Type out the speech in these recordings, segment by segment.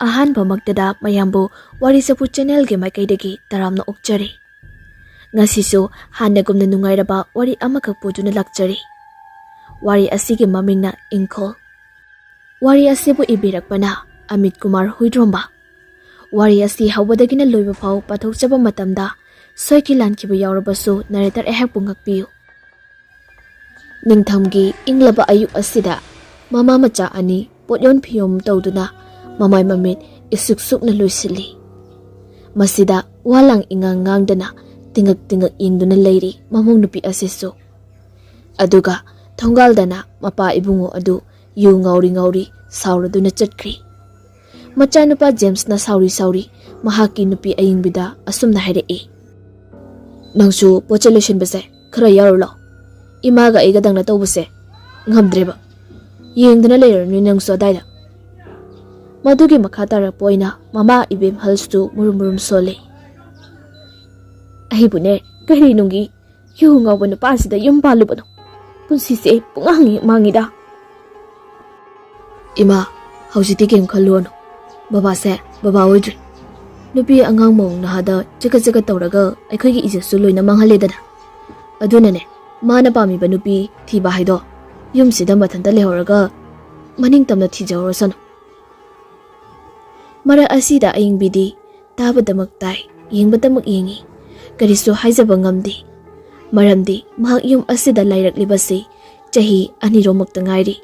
ꯑꯍꯥꯟꯕꯃꯛꯇꯗ ꯃꯌꯥꯝꯕꯨ ꯋꯥꯔꯤ ꯆꯐꯨ ꯆꯦꯅꯦꯜꯒꯤ ꯃꯥꯏꯀꯩꯗꯒꯤ ꯇꯔꯥꯝꯅ ꯑꯣꯛꯆꯔꯤ꯫ ꯉꯁꯤꯁꯨ ꯍꯥꯟꯅꯒꯨꯝꯅ ꯅꯨꯡꯉꯥꯏꯔꯕ ꯋꯥꯔꯤ ꯑꯃꯈꯛ ꯄꯨꯗꯨꯅ ꯂꯥꯛꯆꯔꯤ꯫ ꯋꯥꯔꯤ ꯑꯁꯤꯒꯤ ꯃꯃꯤꯡꯅ ꯏꯪꯈꯣꯜ꯫ ꯋꯥꯔꯤ ꯑꯁꯤꯕꯨ ꯏꯕꯤꯔꯛꯄꯅ ꯑꯃꯤꯠ ꯀꯨꯃꯥꯔ ꯍꯨꯏꯗ꯭ꯔꯣꯝꯕ꯫ ꯋꯥꯔꯤ ꯑꯁꯤ ꯍꯧꯕꯗꯒꯤꯅ ꯂꯣꯏꯕ ꯐꯥꯎ ꯄꯥꯊꯣꯛꯆꯕ ꯃꯇꯝꯗ ꯁꯣꯏꯈꯤ ꯂꯥꯟꯈꯤꯕ ꯌꯥꯎꯔꯕꯁꯨ ꯅꯔꯦꯇꯔ ꯑꯩꯍꯥꯛꯄꯨ ꯉꯛꯄꯤꯌꯨ꯫ ꯅꯤꯡꯊꯝꯒꯤ ꯏꯪꯂꯕ ꯑꯌꯨꯛ ꯑꯁꯤꯗ ꯃꯃꯥ ꯃꯆꯥ ꯑꯅꯤ ꯄꯣꯠꯌꯣꯟ ꯐꯤꯌꯣꯟ ꯇꯧꯗꯨꯅ ꯃꯃꯥꯏ ꯃꯃꯤꯠ ꯏꯁꯨꯛ ꯁꯨꯛꯅ ꯂꯣꯏꯁꯤꯜꯂꯤ꯫ ꯃꯁꯤꯗ ꯋꯥꯂꯥꯡ ꯏꯉꯥꯡ ꯉꯥꯡꯗꯅ ꯇꯤꯡꯉꯛ ꯇꯤꯡꯉꯛ ꯌꯦꯡꯗꯨꯅ ꯂꯩꯔꯤ ꯃꯃꯧ ꯅꯨꯄꯤ ꯑꯁꯤꯁꯨ꯫ ꯑꯗꯨꯒ ꯊꯣꯡꯒꯥꯜꯗꯅ ꯃꯄꯥ ꯏꯕꯨꯡꯉꯣ ꯑꯗꯨ ꯌꯨ ꯉꯥꯎꯔꯤ ꯉꯥꯎꯔꯤ ꯁꯥꯎꯔꯗꯨꯅ ꯆꯠꯈ꯭ꯔꯤ꯫ ꯃꯆꯥꯅꯨꯄꯥ ꯖꯦꯝꯁꯅ ꯁꯥꯎꯔꯤ ꯃꯍꯥꯛꯀꯤ ꯅꯨꯄꯤ ꯑꯌꯤꯡꯕꯤꯗ ꯑꯁꯨꯝꯅ ꯍꯥꯏꯔꯛꯏ꯫ ꯅꯪꯁꯨ ꯄꯣꯠꯆꯩ ꯂꯣꯏꯁꯤꯟꯕꯁꯦ ꯈꯔ ꯌꯥꯎꯔꯨ ꯂꯥꯎ꯫ ꯏꯃꯥꯒ ꯑꯩꯒꯗꯪꯅ ꯇꯧꯕꯁꯦ ꯉꯝꯗ꯭ꯔꯦꯕ꯫ ꯌꯦꯡꯗꯨꯅ ꯂꯩꯔꯅꯨ ꯅꯪꯁꯨ ꯑꯗꯥꯏꯗ꯫ ꯃꯗꯨꯒꯤ ꯃꯈꯥ ꯇꯥꯔꯛꯄ ꯑꯣꯏꯅ ꯃꯃꯥ ꯏꯕꯦꯝꯍꯜꯁꯨ ꯃꯨꯔꯨꯝ ꯃꯨꯔꯨꯝ ꯁꯣꯜꯂꯤ꯫ ꯑꯩꯕꯨꯅꯦ ꯀꯔꯤꯅꯨꯡꯒꯤ ꯌꯨ ꯉꯥꯎꯕ ꯅꯨꯄꯥꯁꯤꯗ ꯌꯨꯝ ꯄꯥꯜꯂꯨꯕꯅꯣ? ꯄꯨꯟꯁꯤꯁꯦ ꯄꯨꯡꯍꯥꯡ ꯃꯥꯡꯉꯤꯗ꯫ ꯏꯃꯥ ꯍꯧꯖꯤꯛꯇꯤ ꯀꯩꯝ ꯈꯜꯂꯨꯔꯅꯨ꯫ ꯕꯕꯥꯁꯦ ꯕꯕꯥ ꯑꯣꯏꯗ꯭ꯔꯤ꯫ ꯅꯨꯄꯤ ꯑꯉꯥꯡ ꯃꯧ ꯅꯍꯥꯗ ꯆꯒꯠ ꯆꯒꯠ ꯇꯧꯔꯒ ꯑꯩꯈꯣꯏꯒꯤ ꯏꯖꯠꯁꯨ ꯂꯣꯏꯅ ꯃꯥꯡꯍꯜꯂꯦꯗꯅ꯫ ꯑꯗꯨꯅꯅꯦ ꯃꯥꯅ ꯄꯥꯝꯃꯤꯕ ꯅꯨꯄꯤ ꯊꯤꯕ ꯍꯥꯏꯗꯣ ꯌꯨꯝꯁꯤꯗ ꯃꯊꯟꯇ ꯂꯩꯍꯧꯔꯒ ꯃꯅꯤꯡ ꯇꯝꯅ ꯊꯤꯖꯍꯧꯔꯁꯅꯨ꯫ ꯃꯔꯛ ꯑꯁꯤꯗ ꯑꯌꯤꯡꯕꯤꯗꯤ ꯇꯥꯕꯗꯃꯛ ꯇꯥꯏ, ꯌꯦꯡꯕꯗꯃꯛ ꯌꯦꯡꯉꯤ, ꯀꯔꯤꯁꯨ ꯍꯥꯏꯖꯕ ꯉꯝꯗꯦ꯫ ꯃꯔꯝꯗꯤ ꯃꯍꯥꯛ ꯌꯨꯝ ꯑꯁꯤꯗ ꯂꯩꯔꯛꯂꯤꯕꯁꯤ ꯆꯍꯤ 2ꯔꯣꯝꯃꯛꯇ ꯉꯥꯏꯔꯤ꯫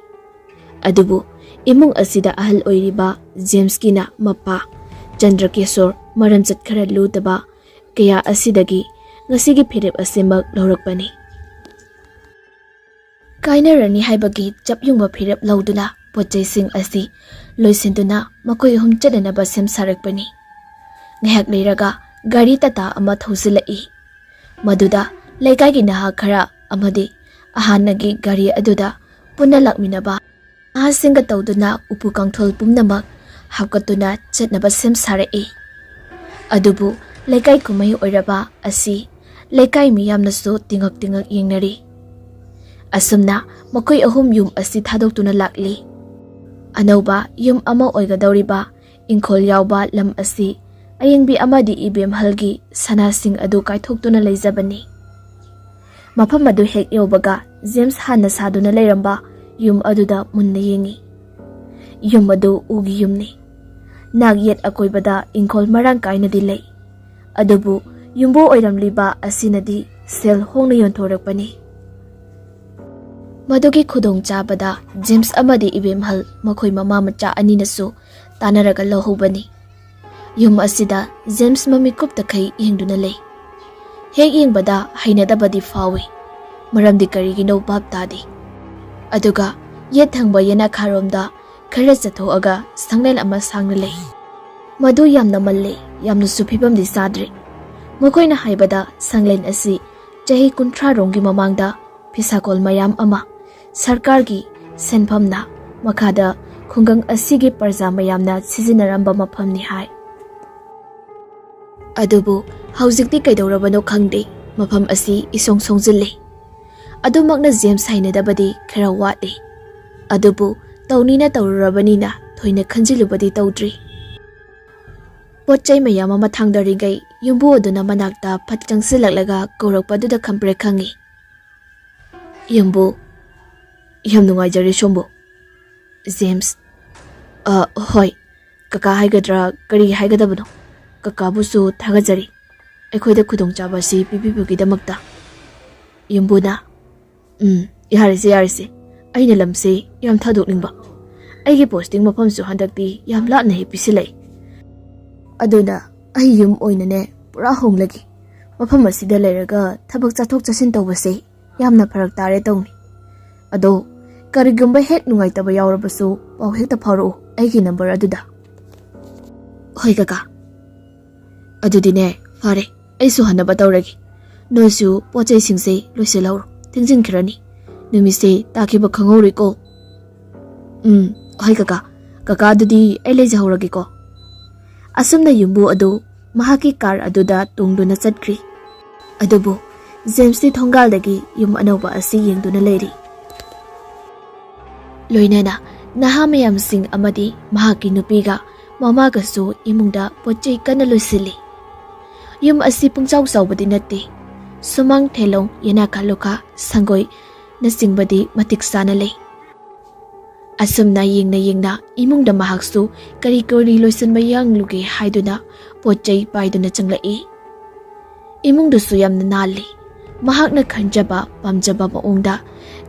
ꯑꯗꯨꯕꯨ ꯏꯃꯨꯡ ꯑꯁꯤꯗ ꯑꯍꯜ ꯑꯣꯏꯔꯤꯕ ꯖꯦꯝꯁꯀꯤꯅ ꯃꯄꯥ ꯆꯟꯗ꯭ꯔꯀꯦꯁꯣꯔ ꯃꯔꯝꯆꯠ ꯈꯔ ꯂꯨꯗꯕ ꯀꯌꯥ ꯑꯁꯤꯗꯒꯤ ꯉꯁꯤꯒꯤ ꯐꯤꯔꯦꯞ ꯑꯁꯤꯃꯛ ꯂꯧꯔꯛꯄꯅꯤ꯫ ꯀꯥꯏꯅꯔꯅꯤ ꯍꯥꯏꯕꯒꯤ ꯆꯞ ꯌꯨꯡꯕ ꯐꯤꯔꯦꯞ ꯂꯧꯗꯨꯅ ꯄꯣꯠꯆꯩꯁꯤꯡ ꯑꯁꯤ ꯂꯣꯏꯁꯤꯟꯗꯨꯅ ꯃꯈꯣꯏ ꯑꯍꯨꯝ ꯆꯠꯅꯅꯕ ꯁꯦꯝ ꯁꯥꯔꯛꯄꯅꯤ꯫ ꯉꯥꯏꯍꯥꯛ ꯂꯩꯔꯒ ꯒꯥꯔꯤ ꯇꯥꯇꯥ ꯑꯃ ꯊꯧꯖꯤꯜꯂꯛꯏ꯫ ꯃꯗꯨꯗ ꯂꯩꯀꯥꯏꯒꯤ ꯅꯍꯥ ꯈꯔ ꯑꯃꯗꯤ ꯑꯍꯥꯟꯅꯒꯤ ꯒꯥꯔꯤ ꯑꯗꯨꯗ ꯄꯨꯟꯅ ꯂꯥꯛꯃꯤꯟꯅꯕ ꯅꯍꯥꯁꯤꯡꯒ ꯇꯧꯗꯨꯅ ꯎꯄꯨ ꯀꯥꯡꯊꯣꯜ ꯄꯨꯝꯅꯃꯛ ꯍꯥꯞꯀꯠꯇꯨꯅ ꯆꯠꯅꯕ ꯁꯦꯝ ꯁꯥꯔꯛꯏ꯫ ꯑꯗꯨꯕꯨ ꯂꯩꯀꯥꯏ ꯀꯨꯝꯍꯩ ꯑꯣꯏꯔꯕ ꯑꯁꯤ ꯂꯩꯀꯥꯏ ꯃꯤꯌꯥꯝꯅꯁꯨ ꯇꯤꯡꯉꯛ ꯇꯤꯡꯉꯛ ꯌꯦꯡꯅꯔꯤ꯫ ꯑꯁꯨꯝꯅ ꯃꯈꯣꯏ ꯑꯍꯨꯝ ꯌꯨꯝ ꯑꯁꯤ ꯊꯥꯗꯣꯛꯇꯨꯅ ꯂꯥꯛꯂꯤ꯫ ꯑꯅꯧꯕ ꯌꯨꯝ ꯑꯃ ꯑꯣꯏꯒꯗꯧꯔꯤꯕ ꯏꯪꯈꯣꯜ ꯌꯥꯎꯕ ꯂꯝ ꯑꯁꯤ ꯑꯌꯤꯡꯕꯤ ꯑꯃꯗꯤ ꯏꯕꯦꯝꯍꯜꯒꯤ ꯁꯅꯥꯁꯤꯡ ꯑꯗꯨ ꯀꯥꯏꯊꯣꯛꯇꯨꯅ ꯂꯩꯖꯕꯅꯤ꯫ ꯃꯐꯝ ꯑꯗꯨ ꯍꯦꯛ ꯌꯧꯕꯒ ꯖꯦꯝꯁ ꯍꯥꯟꯅ ꯁꯥꯗꯨꯅ ꯂꯩꯔꯝꯕ ꯌꯨꯝ ꯑꯗꯨꯗ ꯃꯨꯟꯅ ꯌꯦꯡꯉꯤ꯫ ꯌꯨꯝ ꯑꯗꯨ ꯎꯒꯤ ꯌꯨꯝꯅꯤ꯫ ꯅꯥꯛ ꯌꯦꯠ ꯑꯀꯣꯏꯕꯗ ꯏꯪꯈꯣꯜ ꯃꯔꯥꯡ ꯀꯥꯏꯅꯗꯤ ꯂꯩ꯫ ꯑꯗꯨꯕꯨ ꯌꯨꯝꯕꯨ ꯑꯣꯏꯔꯝꯂꯤꯕ ꯑꯁꯤꯅꯗꯤ ꯁꯦꯜ ꯍꯣꯡꯅ ꯌꯣꯟꯊꯣꯔꯛꯄꯅꯤ꯫ ꯃꯗꯨꯒꯤ ꯈꯨꯗꯣꯡꯆꯥꯕꯗ ꯖꯦꯝꯁ ꯑꯃꯗꯤ ꯏꯕꯦꯝꯍꯜ ꯃꯈꯣꯏ ꯃꯃꯥ ꯃꯆꯥ ꯑꯅꯤꯅꯁꯨ ꯇꯥꯟꯅꯔꯒ ꯂꯧꯍꯧꯕꯅꯤ꯫ ꯌꯨꯝ ꯑꯁꯤꯗ ꯖꯦꯝꯁ ꯃꯃꯤꯠ ꯀꯨꯞꯇꯈꯩ ꯌꯦꯡꯗꯨꯅ ꯂꯩ꯫ ꯍꯦꯛ ꯌꯦꯡꯕꯗ ꯍꯩꯅꯗꯕꯗꯤ ꯐꯥꯎꯏ, ꯃꯔꯝꯗꯤ ꯀꯔꯤꯒꯤꯅꯣ ꯚꯥꯞ ꯇꯥꯗꯦ꯫ ꯑꯗꯨꯒ ꯌꯦꯠ ꯊꯪꯕ ꯌꯦꯅꯈꯥꯔꯣꯝꯗ ꯈꯔ ꯆꯠꯊꯣꯛꯑꯒ ꯁꯪꯂꯦꯟ ꯑꯃ ꯁꯥꯡꯅ ꯂꯩ꯫ ꯃꯗꯨ ꯌꯥꯝꯅ ꯃꯜꯂꯤ, ꯌꯥꯝꯅꯁꯨ ꯐꯤꯕꯝꯗꯤ ꯆꯥꯗ꯭ꯔꯤ꯫ ꯃꯈꯣꯏꯅ ꯍꯥꯏꯕꯗ ꯁꯪꯂꯦꯟ ꯑꯁꯤ ꯆꯍꯤ 30ꯔꯣꯝꯒꯤ ꯃꯃꯥꯡꯗ ꯐꯤꯁꯥꯀꯣꯜ ꯃꯌꯥꯝ ꯑꯃ ꯁꯔꯀꯥꯔꯒꯤ ꯁꯦꯟꯐꯝꯅ ꯃꯈꯥꯗ ꯈꯨꯡꯒꯪ ꯑꯁꯤꯒꯤ ꯄ꯭ꯔꯖꯥ ꯃꯌꯥꯝꯅ ꯁꯤꯖꯤꯟꯅꯔꯝꯕ ꯃꯐꯝꯅꯤ ꯍꯥꯏ꯫ ꯑꯗꯨꯕꯨ ꯍꯧꯖꯤꯛꯇꯤ ꯀꯩꯗꯧꯔꯕꯅꯣ ꯈꯪꯗꯦ, ꯃꯐꯝ ꯑꯁꯤ ꯏꯁꯣꯡ ꯁꯣꯡꯖꯤꯜꯂꯤ꯫ ꯑꯗꯨꯃꯛꯅ ꯖꯦꯝꯁ ꯍꯩꯅꯗꯕꯗꯤ ꯈꯔ ꯋꯥꯠꯂꯤ꯫ ꯑꯗꯨꯕꯨ ꯇꯧꯅꯤꯅ ꯇꯧꯔꯨꯔꯕꯅꯤꯅ ꯊꯣꯏꯅ ꯈꯟꯖꯤꯜꯂꯨꯕꯗꯤ ꯇꯧꯗ꯭ꯔꯤ꯫ ꯄꯣꯠꯆꯩ ꯃꯌꯥꯝ ꯑꯃ ꯊꯥꯡꯗꯔꯤꯉꯩ ꯌꯨꯝꯕꯨ ꯑꯗꯨꯅ ꯃꯅꯥꯛꯇ ꯐꯠ ꯆꯪꯁꯤꯜꯂꯛꯂꯒ ꯀꯧꯔꯛꯄꯗꯨꯗ ꯈꯪꯄ꯭ꯔꯦꯛ ꯈꯪꯉꯤ꯫ ꯌꯨꯝꯕꯨ, ꯌꯥꯝ ꯅꯨꯡꯉꯥꯏꯖꯔꯦ ꯁꯣꯝꯕꯨ꯫ ꯖꯦꯝꯁ: ꯍꯣꯏ, ꯀꯀꯥ ꯍꯥꯏꯒꯗ꯭ꯔꯥ ꯀꯔꯤ ꯍꯥꯏꯒꯗꯕꯅꯣ? ꯀꯀꯥꯕꯨꯁꯨ ꯊꯥꯒꯠꯆꯔꯤ ꯑꯩꯈꯣꯏꯗ ꯈꯨꯗꯣꯡꯆꯥꯕ ꯑꯁꯤ ꯄꯤꯕꯤꯕꯒꯤꯗꯃꯛꯇ꯫ ꯌꯨꯝꯕꯨꯅ: ꯌꯥꯔꯦꯁꯦ, ꯑꯩꯅ ꯂꯝꯁꯦ ꯌꯥꯝ ꯊꯥꯗꯣꯛꯅꯤꯡꯕ꯫ ꯑꯩꯒꯤ ꯄꯣꯁꯇꯤꯡ ꯃꯐꯝꯁꯨ ꯍꯟꯗꯛꯇꯤ ꯌꯥꯝ ꯂꯥꯞꯅ ꯍꯦꯛ ꯄꯤꯁꯤꯜꯂꯛꯏ꯫ ꯑꯗꯨꯅ ꯑꯩ ꯌꯨꯝ ꯑꯣꯏꯅꯅꯦ ꯄꯨꯔꯥ ꯍꯣꯡꯂꯒꯦ꯫ ꯃꯐꯝ ꯑꯁꯤꯗ ꯂꯩꯔꯒ ꯊꯕꯛ ꯆꯠꯊꯣꯛ ꯆꯠꯁꯤꯟ ꯇꯧꯕꯁꯦ ꯌꯥꯝꯅ ꯐꯔꯛ ꯇꯥꯔꯦ ꯇꯧꯅꯤ꯫ ꯑꯗꯣ ꯀꯔꯤꯒꯨꯝꯕ ꯍꯦꯛ ꯅꯨꯡꯉꯥꯏꯇꯕ ꯌꯥꯎꯔꯕꯁꯨ ꯄꯥꯎ ꯍꯦꯛꯇ ꯐꯥꯎꯔꯛꯎ ꯑꯩꯒꯤ ꯅꯝꯕꯔ ꯑꯗꯨꯗ꯫ ꯍꯣꯏ ꯀꯀꯥ꯫ ꯑꯗꯨꯗꯤꯅꯦ ꯐꯔꯦ, ꯑꯩꯁꯨ ꯍꯟꯅꯕ ꯇꯧꯔꯒꯦ꯫ ꯅꯣꯏꯁꯨ ꯄꯣꯠꯆꯩꯁꯤꯡꯁꯦ ꯂꯣꯏꯁꯤꯜꯍꯧꯔꯣ, ꯊꯦꯡꯖꯤꯟꯈ꯭ꯔꯅꯤ꯫ ꯅꯨꯃꯤꯠꯁꯦ ꯇꯥꯈꯤꯕ ꯈꯪꯍꯧꯔꯣꯏꯀꯣ꯫ ꯍꯣꯏ ꯀꯀꯥ, ꯀꯀꯥ ꯑꯗꯨꯗꯤ ꯑꯩ ꯂꯩꯖꯍꯧꯔꯒꯦꯀꯣ꯫ ꯑꯁꯨꯝꯅ ꯌꯨꯝꯕꯨ ꯑꯗꯨ ꯃꯍꯥꯛꯀꯤ ꯀꯥꯔ ꯑꯗꯨꯗ ꯇꯣꯡꯗꯨꯅ ꯆꯠꯈ꯭ꯔꯤ꯫ ꯑꯗꯨꯕꯨ ꯖꯦꯝꯁꯇꯤ ꯊꯣꯡꯒꯥꯜꯗꯒꯤ ꯌꯨꯝ ꯑꯅꯧꯕ ꯑꯁꯤ ꯌꯦꯡꯗꯨꯅ ꯂꯩꯔꯤ꯫ ꯂꯣꯏꯅꯅ ꯅꯍꯥ ꯃꯌꯥꯝꯁꯤꯡ ꯑꯃꯗꯤ ꯃꯍꯥꯛꯀꯤ ꯅꯨꯄꯤꯒ ꯃꯃꯥꯒꯁꯨ ꯏꯃꯨꯡꯗ ꯄꯣꯠꯆꯩ ꯀꯟꯅ ꯂꯣꯏꯁꯤꯜꯂꯤ꯫ ꯌꯨꯝ ꯑꯁꯤ ꯄꯨꯡꯆꯥꯎ ꯆꯥꯎꯕꯗꯤ ꯅꯠꯇꯦ꯫ ꯁꯨꯃꯥꯡ ꯊꯦꯂꯣꯡ ꯌꯦꯅꯥꯈꯥ ꯂꯨꯈꯥ ꯁꯪꯒꯣꯏ ꯅꯆꯤꯡꯕꯗꯤ ꯃꯇꯤꯛ ꯆꯥꯅ ꯂꯩ꯫ ꯑꯁꯨꯝꯅ ꯌꯦꯡꯅ ꯏꯃꯨꯡꯗ ꯃꯍꯥꯛꯁꯨ ꯀꯔꯤ ꯂꯣꯏꯁꯤꯟꯕ ꯌꯥꯡꯂꯨꯒꯦ ꯍꯥꯏꯗꯨꯅ ꯄꯣꯠꯆꯩ ꯄꯥꯏꯗꯨꯅ ꯆꯪꯂꯛꯏ꯫ ꯏꯃꯨꯡꯗꯨꯁꯨ ꯌꯥꯝꯅ ꯅꯥꯜꯂꯤ꯫ ꯃꯍꯥꯛꯅ ꯈꯟꯖꯕ ꯄꯥꯝꯖꯕ ꯃꯑꯣꯡꯗ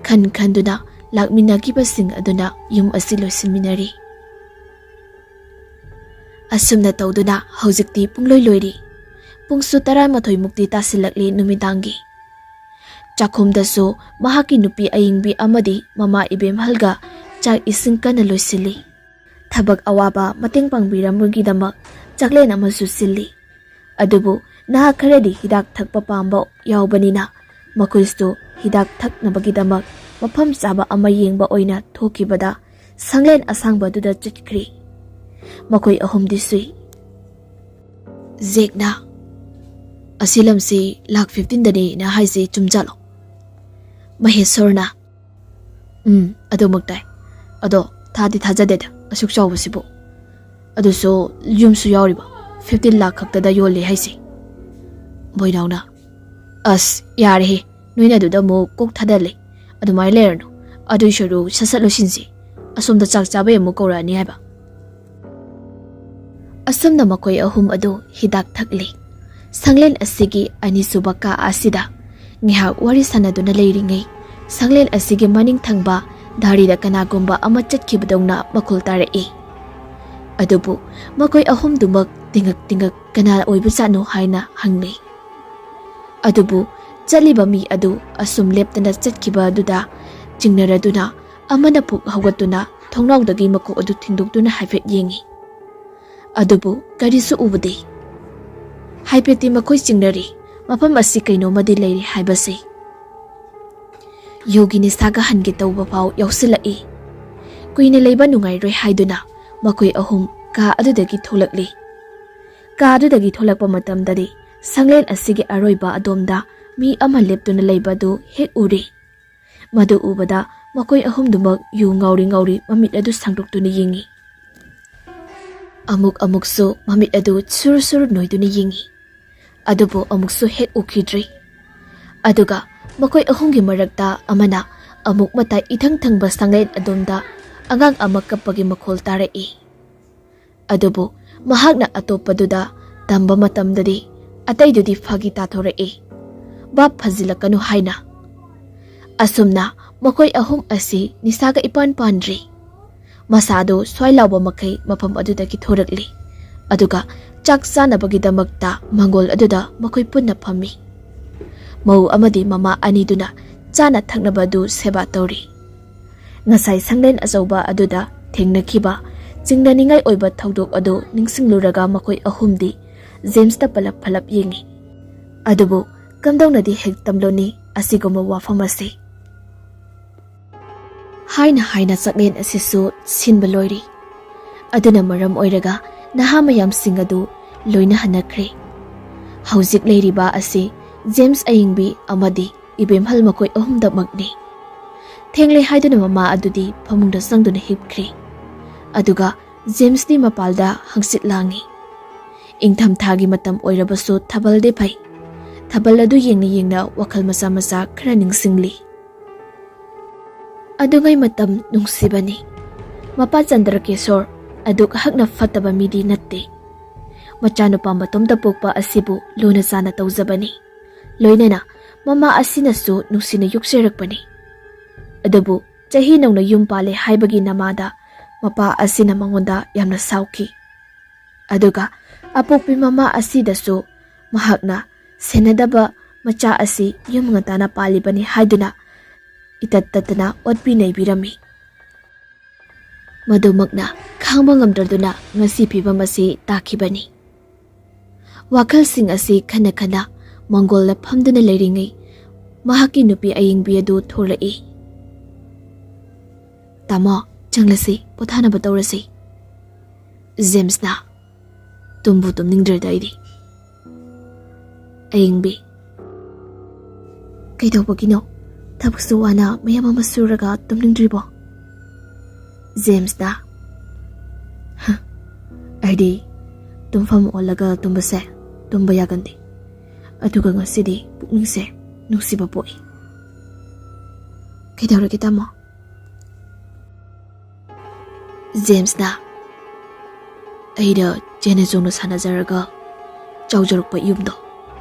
ꯈꯟꯗꯨꯅ ꯂꯥꯛꯃꯤꯟꯅꯈꯤꯕꯁꯤꯡ ꯑꯗꯨꯅ ꯌꯨꯝ ꯑꯁꯤ ꯂꯣꯏꯁꯤꯟꯃꯤꯟꯅꯔꯤ꯫ ꯑꯁꯨꯝꯅ ꯇꯧꯗꯨꯅ ꯍꯧꯖꯤꯛꯇꯤ ꯄꯨꯡꯂꯣꯏ ꯂꯣꯏꯔꯤ꯫ ꯄꯨꯡꯁꯨ 11 ꯃꯨꯛꯇꯤ ꯇꯥꯁꯤꯜꯂꯛꯂꯤ ꯅꯨꯃꯤꯗꯥꯡꯒꯤ꯫ ꯆꯥꯛꯈꯨꯝꯗꯁꯨ ꯃꯍꯥꯛꯀꯤ ꯅꯨꯄꯤ ꯑꯏꯪꯕꯤ ꯑꯃꯗꯤ ꯃꯃꯥ ꯏꯕꯦꯝꯍꯜꯒ ꯆꯥꯛ ꯏꯁꯤꯡ ꯀꯟꯅ ꯂꯣꯏꯁꯤꯜꯂꯤ꯫ ꯊꯕꯛ ꯑꯋꯥꯕ ꯃꯇꯦꯡ ꯄꯥꯡꯕꯤꯔꯝꯕꯒꯤꯗꯃꯛ ꯆꯥꯛꯂꯦꯟ ꯑꯃꯁꯨ ꯁꯤꯜꯂꯤ꯫ ꯑꯗꯨꯕꯨ ꯅꯍꯥꯛ ꯈꯔꯗꯤ ꯍꯤꯗꯥꯛ ꯊꯛꯄ ꯄꯥꯝꯕ ꯌꯥꯎꯕꯅꯤꯅ ꯃꯈꯣꯏꯁꯨ ꯍꯤꯗꯥꯛ ꯊꯛꯅꯕꯒꯤꯗꯃꯛ ꯃꯐꯝ ꯆꯥꯕ ꯑꯃ ꯌꯦꯡꯕ ꯑꯣꯏꯅ ꯊꯣꯛꯈꯤꯕꯗ ꯁꯪꯂꯦꯟ ꯑꯁꯥꯡꯕꯗꯨꯗ ꯆꯠꯈ꯭ꯔꯤ꯫ ꯃꯈꯣꯏ ꯑꯍꯨꯝꯗꯤ ꯁꯨꯏ꯫ ꯖꯦꯛꯅ ꯑꯁꯤ ꯂꯝꯁꯤ ꯂꯥꯛ 15ꯗꯅꯤ ꯅ ꯍꯥꯏꯁꯤ ꯆꯨꯝꯖꯥꯠꯂꯣ? ꯃꯍꯦꯁꯣꯔꯅ ꯑꯗꯨꯃꯛ ꯇꯥꯏ꯫ ꯑꯗꯣ ꯊꯥꯗꯤ ꯊꯥꯖꯗꯦꯗ ꯑꯁꯨꯛ ꯆꯥꯎꯕꯁꯤꯕꯨ꯫ ꯑꯗꯨꯁꯨ ꯌꯨꯝꯁꯨ ꯌꯥꯎꯔꯤꯕ 15 ꯂꯥꯛ ꯈꯛꯇꯗ ꯌꯣꯜꯂꯤ ꯍꯥꯏꯁꯤ꯫ ꯕꯣꯏꯅꯥꯎꯅ ꯑꯁ ꯌꯥꯔꯦꯍꯦ, ꯅꯣꯏꯅ ꯑꯗꯨꯗ ꯑꯃꯨꯛ ꯀꯣꯛ ꯊꯥꯗꯂꯦ꯫ ꯑꯗꯨꯃꯥꯏꯅ ꯂꯩꯔꯅꯨ꯫ ꯑꯗꯨꯏ ꯁꯔꯨꯛ ꯁꯠ ꯂꯣꯏꯁꯤꯟꯁꯤ꯫ ꯑꯁꯣꯝꯗ ꯆꯥꯛ ꯆꯥꯕꯩ ꯑꯃꯨꯛ ꯀꯧꯔꯛꯑꯅꯤ ꯍꯥꯏꯕ꯫ ꯑꯁꯨꯝꯅ ꯃꯈꯣꯏ ꯑꯍꯨꯝ ꯑꯗꯨ ꯍꯤꯗꯥꯛ ꯊꯛꯂꯤ꯫ ꯁꯪꯂꯦꯟ ꯑꯁꯤꯒꯤ ꯑꯅꯤꯁꯨꯕ ꯀꯥ ꯑꯁꯤꯗ ꯉꯥꯏꯍꯥꯛ ꯋꯥꯔꯤ ꯁꯥꯟꯅꯗꯨꯅ ꯂꯩꯔꯤꯉꯩ ꯁꯪꯂꯦꯟ ꯑꯁꯤꯒꯤ ꯃꯅꯤꯡ ꯊꯪꯕ ꯙꯥꯔꯤꯗ ꯀꯅꯥꯒꯨꯝꯕ ꯑꯃ ꯆꯠꯈꯤꯕꯗꯧꯅ ꯃꯈꯣꯜ ꯇꯥꯔꯛꯏ꯫ ꯑꯗꯨꯕꯨ ꯃꯈꯣꯏ ꯑꯍꯨꯝꯗꯨꯃꯛ ꯇꯤꯡꯉꯛ ꯀꯅꯥ ꯑꯣꯏꯕꯖꯥꯠꯅꯣ ꯍꯥꯏꯅ ꯍꯪꯅꯩ꯫ ꯑꯗꯨꯕꯨ ꯆꯠꯂꯤꯕ ꯃꯤ ꯑꯗꯨ ꯑꯁꯨꯝ ꯂꯦꯞꯇꯅ ꯆꯠꯈꯤꯕ ꯑꯗꯨꯗ ꯆꯤꯡꯅꯔꯗꯨꯅ ꯑꯃꯅ ꯄꯨꯛ ꯍꯧꯒꯠꯇꯨꯅ ꯊꯣꯡꯅꯥꯎꯗꯒꯤ ꯃꯀꯣꯛ ꯑꯗꯨ ꯊꯤꯡꯗꯣꯛꯇꯨꯅ ꯍꯥꯏꯐꯦꯠ ꯌꯦꯡꯉꯤ꯫ ꯑꯗꯨꯕꯨ ꯀꯔꯤꯁꯨ ꯎꯕꯗꯦ꯫ ꯍꯥꯏꯐꯦꯠꯇꯤ ꯃꯈꯣꯏ ꯆꯤꯡꯅꯔꯤ ꯃꯐꯝ ꯑꯁꯤ ꯀꯩꯅꯣꯃꯗꯤ ꯂꯩꯔꯤ ꯍꯥꯏꯕꯁꯤ꯫ ꯌꯨꯒꯤ ꯅꯤꯁꯥꯒ ꯍꯟꯒꯦ ꯇꯧꯕ ꯐꯥꯎ ꯌꯥꯎꯁꯤꯜꯂꯛꯏ꯫ ꯀꯨꯏꯅ ꯂꯩꯕ ꯅꯨꯡꯉꯥꯏꯔꯣꯏ ꯍꯥꯏꯗꯨꯅ ꯃꯈꯣꯏ ꯑꯍꯨꯝ ꯀꯥ ꯑꯗꯨꯗꯒꯤ ꯊꯣꯛꯂꯛꯂꯤ꯫ ꯀꯥ ꯑꯗꯨꯗꯒꯤ ꯊꯣꯛꯂꯛꯄ ꯃꯇꯝꯗꯗꯤ ꯁꯪꯂꯦꯟ ꯑꯁꯤꯒꯤ ꯑꯔꯣꯏꯕ ꯑꯗꯣꯝꯗ ꯃꯤ ꯑꯃ ꯂꯦꯞꯇꯨꯅ ꯂꯩꯕꯗꯨ ꯍꯦꯛ ꯎꯔꯤ꯫ ꯃꯗꯨ ꯎꯕꯗ ꯃꯈꯣꯏ ꯑꯍꯨꯝꯗꯨꯃꯛ ꯌꯨ ꯉꯥꯎꯔꯤ ꯃꯃꯤꯠ ꯑꯗꯨ ꯁꯥꯡꯗꯣꯛꯇꯨꯅ ꯌꯦꯡꯉꯤ꯫ ꯑꯃꯨꯛꯁꯨ ꯃꯃꯤꯠ ꯑꯗꯨ ꯁꯨꯔ ꯅꯣꯏꯗꯨꯅ ꯌꯦꯡꯉꯤ꯫ ꯑꯗꯨꯕꯨ ꯑꯃꯨꯛꯁꯨ ꯍꯦꯛ ꯎꯈꯤꯗ꯭ꯔꯤ꯫ ꯑꯗꯨꯒ ꯃꯈꯣꯏ ꯑꯍꯨꯝꯒꯤ ꯃꯔꯛꯇ ꯑꯃꯅ ꯑꯃꯨꯛ ꯃꯇꯥꯏ ꯏꯊꯪ ꯊꯪꯕ ꯁꯪꯂꯦꯟ ꯑꯗꯣꯝꯗ ꯑꯉꯥꯡ ꯑꯃ ꯀꯞꯄꯒꯤ ꯃꯈꯣꯜ ꯇꯥꯔꯛꯏ꯫ ꯑꯗꯨꯕꯨ ꯃꯍꯥꯛꯅ ꯑꯇꯣꯞꯄꯗꯨꯗ ꯇꯝꯕ ꯃꯇꯝꯗꯗꯤ ꯑꯇꯩꯗꯨꯗꯤ ꯐꯥꯒꯤ ꯇꯥꯊꯣꯔꯛꯏ, ꯚꯥꯞ ꯐꯖꯤꯜꯂꯛꯀꯅꯨ ꯍꯥꯏꯅ꯫ ꯑꯁꯨꯝꯅ ꯃꯈꯣꯏ ꯑꯍꯨꯝ ꯑꯁꯤ ꯅꯤꯁꯥꯒ ꯏꯄꯥꯟ ꯄꯥꯟꯗ꯭ꯔꯤ꯫ ꯃꯁꯥꯗꯨ ꯁ꯭ꯋꯥꯏ ꯂꯥꯎꯕ ꯃꯈꯩ ꯃꯐꯝ ꯑꯗꯨꯗꯒꯤ ꯊꯣꯔꯛꯂꯤ꯫ ꯑꯗꯨꯒ ꯆꯥꯛ ꯆꯥꯅꯕꯒꯤꯗꯃꯛꯇ ꯃꯪꯒꯣꯜ ꯑꯗꯨꯗ ꯃꯈꯣꯏ ꯄꯨꯟꯅ ꯐꯝꯃꯤ꯫ ꯃꯧ ꯑꯃꯗꯤ ꯃꯃꯥ ꯑꯅꯤꯗꯨꯅ ꯆꯥꯅ ꯊꯛꯅꯕ ꯑꯗꯨ ꯁꯦꯕꯥ ꯇꯧꯔꯤ꯫ ꯉꯁꯥꯏ ꯁꯪꯂꯦꯟ ꯑꯆꯧꯕ ꯑꯗꯨꯗ ꯊꯦꯡꯅꯈꯤꯕ ꯆꯤꯡꯅꯅꯤꯡꯉꯥꯏ ꯑꯣꯏꯕ ꯊꯧꯗꯣꯛ ꯑꯗꯨ ꯅꯤꯡꯁꯤꯡꯂꯨꯔꯒ ꯃꯈꯣꯏ ꯑꯍꯨꯝꯗꯤ ꯖꯦꯝꯁꯇ ꯄꯂꯞ ꯌꯦꯡꯉꯤ꯫ ꯑꯗꯨꯕꯨ ꯀꯝꯗꯧꯅꯗꯤ ꯍꯦꯛ ꯇꯝꯂꯣꯅꯤ ꯑꯁꯤꯒꯨꯝꯕ ꯋꯥꯐꯝ ꯑꯁꯤ꯫ ꯍꯥꯏꯅ ꯆꯥꯛꯂꯦꯟ ꯑꯁꯤꯁꯨ ꯁꯤꯟꯕ ꯂꯣꯏꯔꯤ꯫ ꯑꯗꯨꯅ ꯃꯔꯝ ꯑꯣꯏꯔꯒ ꯅꯍꯥ ꯃꯌꯥꯝꯁꯤꯡ ꯑꯗꯨ ꯂꯣꯏꯅ ꯍꯟꯅꯈ꯭ꯔꯦ꯫ ꯍꯧꯖꯤꯛ ꯂꯩꯔꯤꯕ ꯑꯁꯤ ꯖꯦꯝꯁ ꯑꯏꯪꯕꯤ ꯑꯃꯗꯤ ꯏꯕꯦꯝꯍꯜ ꯃꯈꯣꯏ ꯑꯍꯨꯝꯗꯃꯛꯅꯤ꯫ ꯊꯦꯡꯂꯦ ꯍꯥꯏꯗꯨꯅ ꯃꯃꯥ ꯑꯗꯨꯗꯤ ꯐꯃꯨꯡꯗ ꯆꯪꯗꯨꯅ ꯍꯤꯞꯈ꯭ꯔꯤ꯫ ꯑꯗꯨꯒ ꯖꯦꯝꯁꯇꯤ ꯃꯄꯥꯜꯗ ꯍꯪꯆꯤꯠ ꯂꯥꯡꯉꯤ꯫ ꯏꯪꯊꯝꯊꯥꯒꯤ ꯃꯇꯝ ꯑꯣꯏꯔꯕꯁꯨ ꯊꯥꯕꯜꯗꯤ ꯐꯩ꯫ ꯊꯥꯕꯜ ꯑꯗꯨ ꯌꯦꯡꯅ ꯋꯥꯈꯜ ꯃꯆꯥ ꯈꯔ ꯅꯤꯡꯁꯤꯡꯂꯤ꯫ ꯑꯗꯨꯉꯩ ꯃꯇꯝ ꯅꯨꯡꯁꯤꯕꯅꯤ꯫ ꯃꯄꯥ ꯆꯟꯗ꯭ꯔꯀꯦꯁꯣꯔ ꯑꯗꯨꯛ ꯍꯛꯅ ꯐꯠꯇꯕ ꯃꯤꯗꯤ ꯅꯠꯇꯦ꯫ ꯃꯆꯥꯅꯨꯄꯥ ꯃꯇꯣꯝꯇ ꯄꯣꯛꯄ ꯑꯁꯤꯕꯨ ꯂꯨꯅ ꯆꯥꯅ ꯇꯧꯖꯕꯅꯤ꯫ ꯂꯣꯏꯅꯅ ꯃꯃꯥ ꯑꯁꯤꯅꯁꯨ ꯅꯨꯡꯁꯤꯅ ꯌꯣꯛꯆꯔꯛꯄꯅꯤ꯫ ꯑꯗꯨꯕꯨ ꯆꯍꯤ ꯅꯧꯅ ꯌꯨꯝ ꯄꯥꯜꯂꯦ ꯍꯥꯏꯕꯒꯤ ꯅꯃꯥꯗ ꯃꯄꯥ ꯑꯁꯤꯅ ꯃꯉꯣꯟꯗ ꯌꯥꯝꯅ ꯁꯥꯎꯈꯤ꯫ ꯑꯗꯨꯒ ꯑꯄꯣꯛꯄꯤ ꯃꯃꯥ ꯑꯁꯤꯗꯁꯨ ꯃꯍꯥꯛꯅ ꯁꯦꯟꯅꯗꯕ ꯃꯆꯥ ꯑꯁꯤ ꯌꯨꯝ ꯉꯟꯇꯥꯅ ꯄꯥꯜꯂꯤꯕꯅꯤ ꯍꯥꯏꯗꯨꯅ ꯏꯇꯠ ꯇꯠꯇꯅ ꯑꯣꯠꯄꯤ ꯅꯩꯕꯤꯔꯝꯃꯤ꯫ ꯃꯗꯨꯃꯛꯅ ꯈꯥꯡꯕ ꯉꯝꯗ꯭ꯔꯗꯨꯅ ꯉꯁꯤ ꯐꯤꯕꯝ ꯑꯁꯤ ꯇꯥꯈꯤꯕꯅꯤ꯫ ꯋꯥꯈꯜꯁꯤꯡ ꯑꯁꯤ ꯈꯟꯅ ꯃꯪꯒꯣꯜꯗ ꯐꯝꯗꯨꯅ ꯂꯩꯔꯤꯉꯩ ꯃꯍꯥꯛꯀꯤ ꯅꯨꯄꯤ ꯑꯏꯪꯕꯤ ꯑꯗꯨ ꯊꯣꯛꯂꯛꯏ꯫ ꯇꯥꯃꯣ, ꯆꯪꯂꯁꯤ, ꯄꯣꯊꯥꯅꯕ ꯇꯧꯔꯁꯤ꯫ ꯖꯦꯝꯁꯅ ꯇꯨꯝꯕꯨ ꯇꯨꯝꯅꯤꯡꯗ꯭ꯔꯦꯗ ꯑꯩꯗꯤ꯫ ꯑꯏꯪꯕꯤ ꯀꯩꯗꯧꯕꯒꯤꯅꯣ? ꯊꯕꯛꯁꯨ ꯋꯥꯅ ꯃꯌꯥꯝ ꯑꯃ ꯁꯨꯔꯒ ꯇꯨꯝꯅꯤꯡꯗ꯭ꯔꯤꯕꯣ? ꯖꯦꯝꯁꯅ ꯑꯩꯗꯤ ꯇꯨꯝꯐꯝ ꯑꯣꯜꯂꯒ ꯇꯨꯝꯕꯁꯦ ꯇꯨꯝꯕ ꯌꯥꯒꯟꯗꯦ ꯑꯗꯨꯒ ꯉꯁꯤꯗꯤ ꯄꯨꯛꯅꯤꯡꯁꯦ ꯅꯨꯡꯁꯤꯕ ꯄꯣꯛꯏ ꯀꯩꯗꯧꯔꯒꯦ ꯇꯥꯃꯣ ꯖꯦꯝꯁꯅ ꯑꯩꯗ ꯆꯦꯟꯅ ꯆꯣꯡꯅ ꯁꯥꯟꯅꯖꯔꯒ ꯆꯥꯎꯖꯔꯛꯄ ꯌꯨꯝꯗꯣ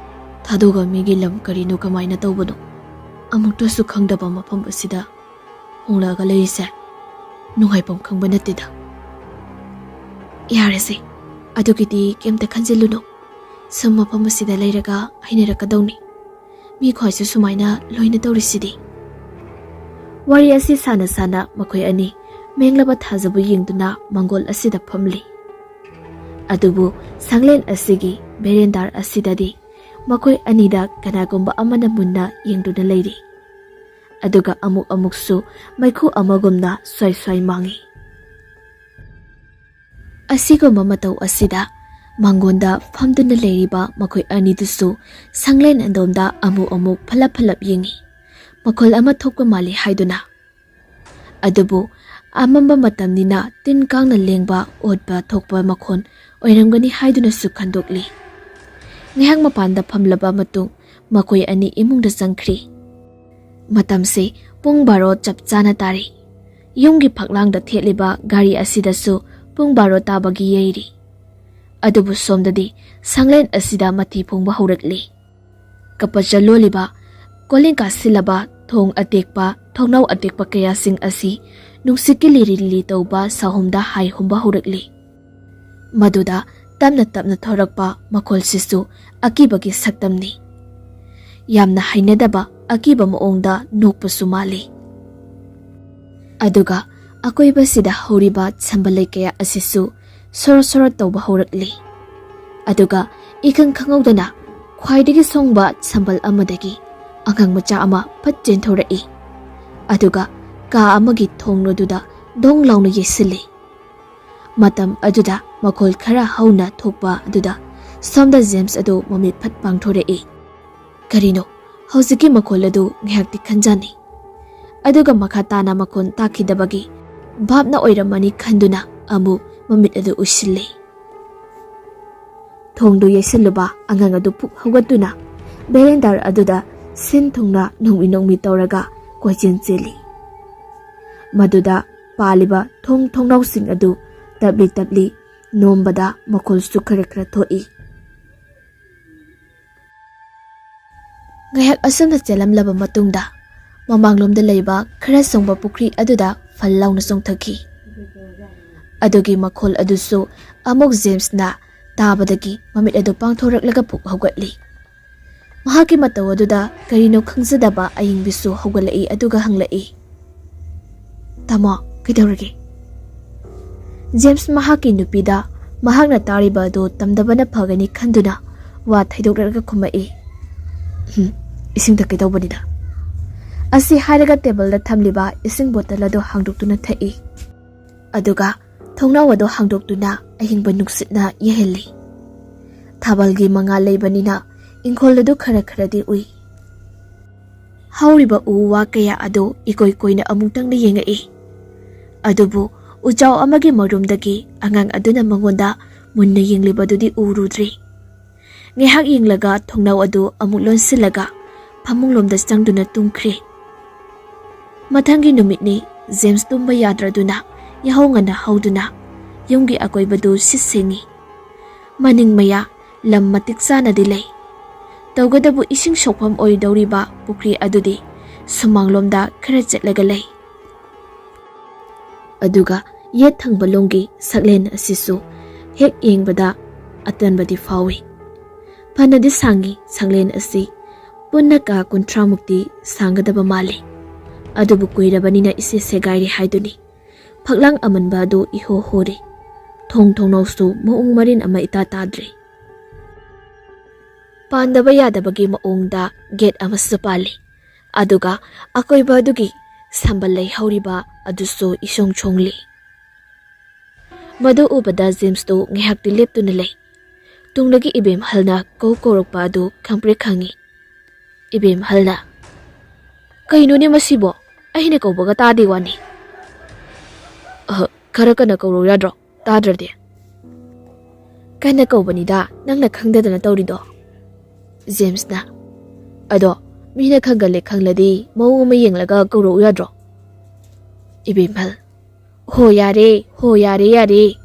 ꯊꯥꯗꯣꯛꯑꯒ ꯃꯤꯒꯤ ꯂꯝ ꯀꯔꯤꯅꯣ ꯀꯃꯥꯏꯅ ꯇꯧꯕꯅꯣ ꯑꯃꯨꯛꯇꯁꯨ ꯈꯪꯗꯕ ꯃꯐꯝ ꯑꯁꯤꯗ ꯍꯣꯡꯂꯛꯑꯒ ꯂꯩꯔꯤꯁꯦ ꯅꯨꯡꯉꯥꯏꯐꯝ ꯈꯪꯕ ꯅꯠꯇꯦꯗ ꯌꯥꯔꯁꯦ ꯑꯗꯨꯒꯤꯗꯤ ꯀꯩꯝꯇ ꯈꯟꯖꯤꯜꯂꯨꯅꯨ ꯁꯨꯝ ꯃꯐꯝ ꯑꯁꯤꯗ ꯂꯩꯔꯒ ꯍꯩꯅꯔꯛꯀꯗꯧꯅꯤ ꯃꯤ ꯈ꯭ꯋꯥꯏꯁꯨ ꯁꯨꯃꯥꯏꯅ ꯂꯣꯏꯅ ꯇꯧꯔꯤꯁꯤꯗꯤ ꯋꯥꯔꯤ ꯑꯁꯤ ꯁꯥꯟꯅ ꯁꯥꯟꯅ ꯃꯈꯣꯏ ꯑꯅꯤ ꯃꯦꯡꯂꯕ ꯊꯥꯖꯕ ꯌꯦꯡꯗꯨꯅ ꯃꯪꯒꯣꯜ ꯑꯁꯤꯗ ꯐꯝꯂꯤ ꯑꯗꯨꯕꯨ ꯁꯪꯂꯦꯟ ꯑꯁꯤꯒꯤ ꯕꯦꯔꯦꯟꯗꯥꯔ ꯑꯁꯤꯗꯗꯤ ꯃꯈꯣꯏ ꯑꯅꯤꯗ ꯀꯅꯥꯒꯨꯝꯕ ꯑꯃꯅ ꯃꯨꯟꯅ ꯌꯦꯡꯗꯨꯅ ꯂꯩꯔꯤ ꯑꯗꯨꯒ ꯑꯃꯨꯛꯁꯨ ꯃꯩꯈꯨ ꯑꯃꯒꯨꯝꯅ ꯁ꯭ꯋꯥꯏ ꯁ꯭ꯋꯥꯏ ꯃꯥꯡꯏ ꯑꯁꯤꯒꯨꯝꯕ ꯃꯇꯧ ꯑꯁꯤꯗ ꯃꯪꯒꯣꯟꯗ ꯐꯝꯗꯨꯅ ꯂꯩꯔꯤꯕ ꯃꯈꯣꯏ ꯑꯅꯤꯗꯨꯁꯨ ꯁꯪꯂꯦꯟ ꯑꯗꯣꯝꯗ ꯑꯃꯨꯛ ꯐꯂꯞ ꯌꯦꯡꯉꯤ ꯃꯈꯣꯜ ꯑꯃ ꯊꯣꯛꯄ ꯃꯥꯜꯂꯤ ꯍꯥꯏꯗꯨꯅ ꯑꯗꯨꯕꯨ ꯑꯃꯝꯕ ꯃꯇꯝꯅꯤꯅ ꯇꯤꯟ ꯀꯥꯡꯅ ꯂꯦꯡꯕ ꯑꯣꯠꯄ ꯊꯣꯛꯄ ꯃꯈꯣꯟ ꯑꯣꯏꯔꯝꯒꯅꯤ ꯍꯥꯏꯗꯨꯅꯁꯨ ꯈꯟꯗꯣꯛꯂꯤ ꯉꯥꯏꯍꯥꯛ ꯃꯄꯥꯟꯗ ꯐꯝꯂꯕ ꯃꯇꯨꯡ ꯃꯈꯣꯏ ꯑꯅꯤ ꯏꯃꯨꯡꯗ ꯆꯪꯈ꯭ꯔꯤ ꯃꯇꯝꯁꯤ ꯄꯨꯡ 12 ꯆꯞ ꯆꯥꯅ ꯇꯥꯔꯤ ꯌꯨꯝꯒꯤ ꯐꯛꯂꯥꯡꯗ ꯊꯦꯠꯂꯤꯕ ꯒꯥꯔꯤ ꯑꯁꯤꯗꯁꯨ ꯄꯨꯡ 12 ꯇꯥꯕꯒꯤ ꯌꯩꯔꯤ ꯑꯗꯨꯕꯨ ꯁꯣꯝꯗꯗꯤ ꯁꯪꯂꯦꯟ ꯑꯁꯤꯗ ꯃꯊꯤ ꯐꯣꯡꯕ ꯍꯧꯔꯛꯂꯤ ꯀꯄꯆ ꯂꯣꯜꯂꯤꯕ ꯀꯣꯂꯤꯡ ꯀꯥꯁꯤꯜꯂꯕ ꯊꯣꯡ ꯑꯇꯦꯛꯄ ꯊꯣꯡꯅꯥꯎ ꯑꯇꯦꯛꯄ ꯀꯌꯥꯁꯤꯡ ꯑꯁꯤ ꯅꯨꯡꯁꯤꯠꯀꯤ ꯂꯤꯔꯤ ꯇꯧꯕ ꯁꯥꯍꯨꯝꯗ ꯍꯥꯏ ꯍꯨꯝꯕ ꯍꯧꯔꯛꯂꯤ ꯃꯗꯨꯗ ꯇꯞꯅ ꯊꯣꯔꯛꯄ ꯃꯈꯣꯜꯁꯤꯁꯨ ꯑꯀꯤꯕꯒꯤ ꯁꯛꯇꯝꯅꯤ ꯌꯥꯝꯅ ꯍꯩꯅꯗꯕ ꯑꯀꯤꯕ ꯃꯑꯣꯡꯗ ꯅꯣꯛꯄꯁꯨ ꯃꯥꯜꯂꯤ ꯑꯗꯨꯒ ꯑꯀꯣꯏꯕꯁꯤꯗ ꯍꯧꯔꯤꯕ ꯁꯝꯕꯜꯂꯩ ꯀꯌꯥ ꯑꯁꯤꯁꯨ ꯁꯣꯔꯣ ꯇꯧꯕ ꯍꯧꯔꯛꯂꯤ ꯑꯗꯨꯒ ꯏꯈꯪ ꯈꯪꯍꯧꯗꯅ ꯈ꯭ꯋꯥꯏꯗꯒꯤ ꯁꯣꯡꯕ ꯁꯝꯕꯜ ꯑꯃꯗꯒꯤ ꯑꯉꯥꯡ ꯃꯆꯥ ꯑꯃ ꯐꯠ ꯆꯦꯟꯊꯣꯔꯛꯏ ꯑꯗꯨꯒ ꯀꯥ ꯑꯃꯒꯤ ꯊꯣꯡꯂꯣꯗꯨꯗ ꯗꯣꯡ ꯂꯥꯎꯅ ꯌꯩꯁꯤꯜꯂꯤ ꯃꯇꯝ ꯑꯗꯨꯗ ꯃꯈꯣꯜ ꯈꯔ ꯍꯧꯅ ꯊꯣꯛꯄ ꯑꯗꯨꯗ ꯁꯣꯝꯗ ꯖꯦꯝꯁ ꯑꯗꯨ ꯃꯃꯤꯠ ꯐꯠ ꯄꯥꯡꯊꯣꯔꯛꯏ ꯀꯔꯤꯅꯣ ꯍꯧꯖꯤꯛꯀꯤ ꯃꯈꯣꯜ ꯑꯗꯨ ꯉꯥꯏꯍꯥꯛꯇꯤ ꯈꯟꯖꯥꯟꯅꯩ ꯑꯗꯨꯒ ꯃꯈꯥ ꯇꯥꯅ ꯃꯈꯣꯟ ꯇꯥꯈꯤꯗꯕꯒꯤ ꯚꯥꯞꯅ ꯑꯣꯏꯔꯝꯃꯅꯤ ꯈꯟꯗꯨꯅ ꯑꯃꯨꯛ ꯃꯃꯤꯠ ꯑꯗꯨ ꯎꯏꯁꯤꯜꯂꯤ ꯊꯣꯡꯗꯨ ꯌꯩꯁꯤꯜꯂꯨꯕ ꯑꯉꯥꯡ ꯑꯗꯨ ꯄꯨꯛ ꯍꯧꯒꯠꯇꯨꯅ ꯕꯦꯔꯦꯟꯗꯥꯔ ꯑꯗꯨꯗ ꯁꯤꯟ ꯊꯨꯡꯅ ꯅꯣꯡꯃꯤ ꯇꯧꯔꯒ ꯀꯣꯏꯆꯦꯟ ꯆꯦꯜꯂꯤ ꯃꯗꯨꯗ ꯄꯥꯜꯂꯤꯕ ꯊꯣꯡꯅꯥꯎꯁꯤꯡ ꯑꯗꯨ ꯇꯞꯂꯤ ꯅꯣꯝꯕꯗ ꯃꯈꯣꯜꯁꯨ ꯈꯔ ꯊꯣꯛꯏ ꯉꯥꯏꯍꯥꯛ ꯑꯁꯨꯝꯅ ꯆꯦꯜꯂꯝꯂꯕ ꯃꯇꯨꯡꯗ ꯃꯃꯥꯡꯂꯣꯝꯗ ꯂꯩꯕ ꯈꯔ ꯁꯣꯡꯕ ꯄꯨꯈ꯭ꯔꯤ ꯑꯗꯨꯗ ꯐꯜ ꯂꯥꯎꯅ ꯆꯣꯡꯊꯈꯤ ꯑꯗꯨꯒꯤ ꯃꯈꯣꯜ ꯑꯗꯨꯁꯨ ꯑꯃꯨꯛ ꯖꯦꯝꯁꯅ ꯇꯥꯕꯗꯒꯤ ꯃꯃꯤꯠ ꯑꯗꯨ ꯄꯥꯡꯊꯣꯔꯛꯂꯒ ꯄꯨꯛ ꯍꯧꯒꯠꯂꯤ ꯃꯍꯥꯛꯀꯤ ꯃꯇꯧ ꯑꯗꯨꯗ ꯀꯔꯤꯅꯣ ꯈꯪꯖꯗꯕ ꯑꯏꯪꯕꯤꯁꯨ ꯍꯧꯒꯠꯂꯛꯏ ꯑꯗꯨꯒ ꯍꯪꯂꯛꯏ ꯇꯥꯃꯣ ꯀꯩꯗꯧꯔꯒꯦ ꯖꯦꯝꯁ ꯃꯍꯥꯛꯀꯤ ꯅꯨꯄꯤꯗ ꯃꯍꯥꯛꯅ ꯇꯥꯔꯤꯕ ꯑꯗꯨ ꯇꯝꯗꯕꯅ ꯐꯒꯅꯤ ꯈꯟꯗꯨꯅ ꯋꯥ ꯊꯩꯗꯣꯛꯂꯒ ꯈꯨꯝꯃꯛꯏ ꯏꯁꯤꯡ ꯊꯛꯀꯦ ꯇꯧꯕꯅꯤꯗ ꯑꯁꯤ ꯍꯥꯏꯔꯒ ꯇꯦꯕꯜꯗ ꯊꯝꯂꯤꯕ ꯏꯁꯤꯡ ꯕꯣꯇꯜ ꯑꯗꯨ ꯍꯥꯡꯗꯣꯛꯇꯨꯅ ꯊꯛꯏ ꯑꯗꯨꯒ ꯊꯣꯡꯅꯥꯎ ꯑꯗꯨ ꯍꯥꯡꯗꯣꯛꯇꯨꯅ ꯑꯍꯤꯡꯕ ꯅꯨꯡꯁꯤꯠꯅ ꯌꯩꯍꯜꯂꯤ ꯊꯥꯕꯜꯒꯤ ꯃꯉꯥꯜ ꯂꯩꯕꯅꯤꯅ ꯏꯪꯈꯣꯜ ꯑꯗꯨ ꯈꯔꯗꯤ ꯎꯏ ꯍꯧꯔꯤꯕ ꯎ ꯋꯥ ꯀꯌꯥ ꯑꯗꯨ ꯏꯀꯣꯏ ꯀꯣꯏꯅ ꯑꯃꯨꯛꯇꯪꯗ ꯌꯦꯡꯉꯛꯏ ꯑꯗꯨꯕꯨ ꯎꯆꯥꯎ ꯑꯃꯒꯤ ꯃꯔꯨꯝꯗꯒꯤ ꯑꯉꯥꯡ ꯑꯗꯨꯅ ꯃꯉꯣꯟꯗ ꯃꯨꯟꯅ ꯌꯦꯡꯂꯤꯕꯗꯨꯗꯤ ꯎꯔꯨꯗ꯭ꯔꯤ ꯉꯥꯏꯍꯥꯛ ꯌꯦꯡꯂꯒ ꯊꯣꯡꯅꯥꯎ ꯑꯗꯨ ꯑꯃꯨꯛ ꯂꯣꯟꯁꯤꯜꯂꯒ ꯐꯃꯨꯡꯂꯣꯝꯗ ꯆꯪꯗꯨꯅ ꯇꯨꯝꯈ꯭ꯔꯤ ꯃꯊꯪꯒꯤ ꯅꯨꯃꯤꯠꯅꯤ ꯖꯦꯝꯁ ꯇꯨꯝꯕ ꯌꯥꯗ꯭ꯔꯗꯨꯅ ꯌꯥꯍꯧ ꯉꯟꯅ ꯍꯧꯗꯨꯅ ꯌꯨꯝꯒꯤ ꯑꯀꯣꯏꯕꯗꯨ ꯁꯤꯠ ꯁꯦꯡꯉꯤ ꯃꯅꯤꯡ ꯃꯌꯥ ꯂꯝ ꯃꯇꯤꯛ ꯆꯥꯅꯗꯤ ꯂꯩ ꯇꯧꯒꯗꯕꯨ ꯏꯁꯤꯡ ꯁꯣꯛꯐꯝ ꯑꯣꯏꯗꯧꯔꯤꯕ ꯄꯨꯈ꯭ꯔꯤ ꯑꯗꯨꯗꯤ ꯁꯨꯃꯥꯡꯂꯣꯝꯗ ꯈꯔ ꯆꯠꯂꯒ ꯂꯩ ꯑꯗꯨꯒ ꯌꯦꯠ ꯊꯪꯕꯂꯣꯝꯒꯤ ꯁꯛꯂꯦꯟ ꯑꯁꯤꯁꯨ ꯍꯦꯛ ꯌꯦꯡꯕꯗ ꯑꯇꯟꯕꯗꯤ ꯐꯥꯎꯏ ꯐꯅꯗꯤ ꯁꯥꯡꯉꯤ ꯁꯪꯂꯦꯟ ꯑꯁꯤ ꯄꯨꯟꯅ ꯀꯥ 30ꯃꯨꯛꯇꯤ ꯁꯥꯡꯒꯗꯕ ꯃꯥꯜꯂꯤ ꯑꯗꯨꯕꯨ ꯀꯨꯏꯔꯕꯅꯤꯅ ꯏꯁꯦ ꯁꯦꯒꯥꯏꯔꯤ ꯍꯥꯏꯗꯨꯅꯤ ꯐꯛꯂꯥꯡ ꯑꯃꯟꯕ ꯑꯗꯨ ꯏꯍꯣ ꯍꯣꯔꯤ ꯊꯣꯡꯅꯥꯎꯁꯨ ꯃꯑꯣꯡ ꯃꯔꯤꯟ ꯑꯃ ꯏꯇꯥ ꯇꯥꯗ꯭ꯔꯤ ꯄꯥꯟꯗꯕ ꯌꯥꯗꯕꯒꯤ ꯃꯑꯣꯡꯗ ꯒꯦꯠ ꯑꯃꯁꯨ ꯄꯥꯜꯂꯤ ꯑꯗꯨꯒ ꯑꯀꯣꯏꯕ ꯑꯗꯨꯒꯤ ꯁꯝꯕꯜ ꯂꯩ ꯍꯧꯔꯤꯕ ꯑꯗꯨꯁꯨ ꯏꯁꯣꯡ ꯁꯣꯡꯂꯤ ꯃꯗꯨ ꯎꯕꯗ ꯖꯦꯝꯁꯇꯨ ꯉꯥꯏꯍꯥꯛꯇꯤ ꯂꯦꯞꯇꯨꯅ ꯂꯩ ꯇꯨꯡꯗꯒꯤ ꯏꯕꯦꯝꯍꯜꯅ ꯀꯧꯔꯛꯄ ꯑꯗꯨ ꯈꯪꯄ꯭ꯔꯦꯛ ꯈꯪꯉꯤ ꯏꯕꯦꯝꯍꯜꯅ ꯀꯩꯅꯣꯅꯦ ꯃꯁꯤꯕꯣ ꯑꯩꯅ ꯀꯧꯕꯒ ꯇꯥꯗꯦ ꯋꯥꯅꯤ ꯈꯔ ꯀꯟꯅ ꯀꯧꯔꯣ ꯌꯥꯗ꯭ꯔꯣ ꯇꯥꯗ꯭ꯔꯗꯤ Kana kaubanida nangna khangdadana tawrido. James na. Ado mina khangale khangladi mau ma yenglaga kauro yadro. Ibimhal. Ho yare yare.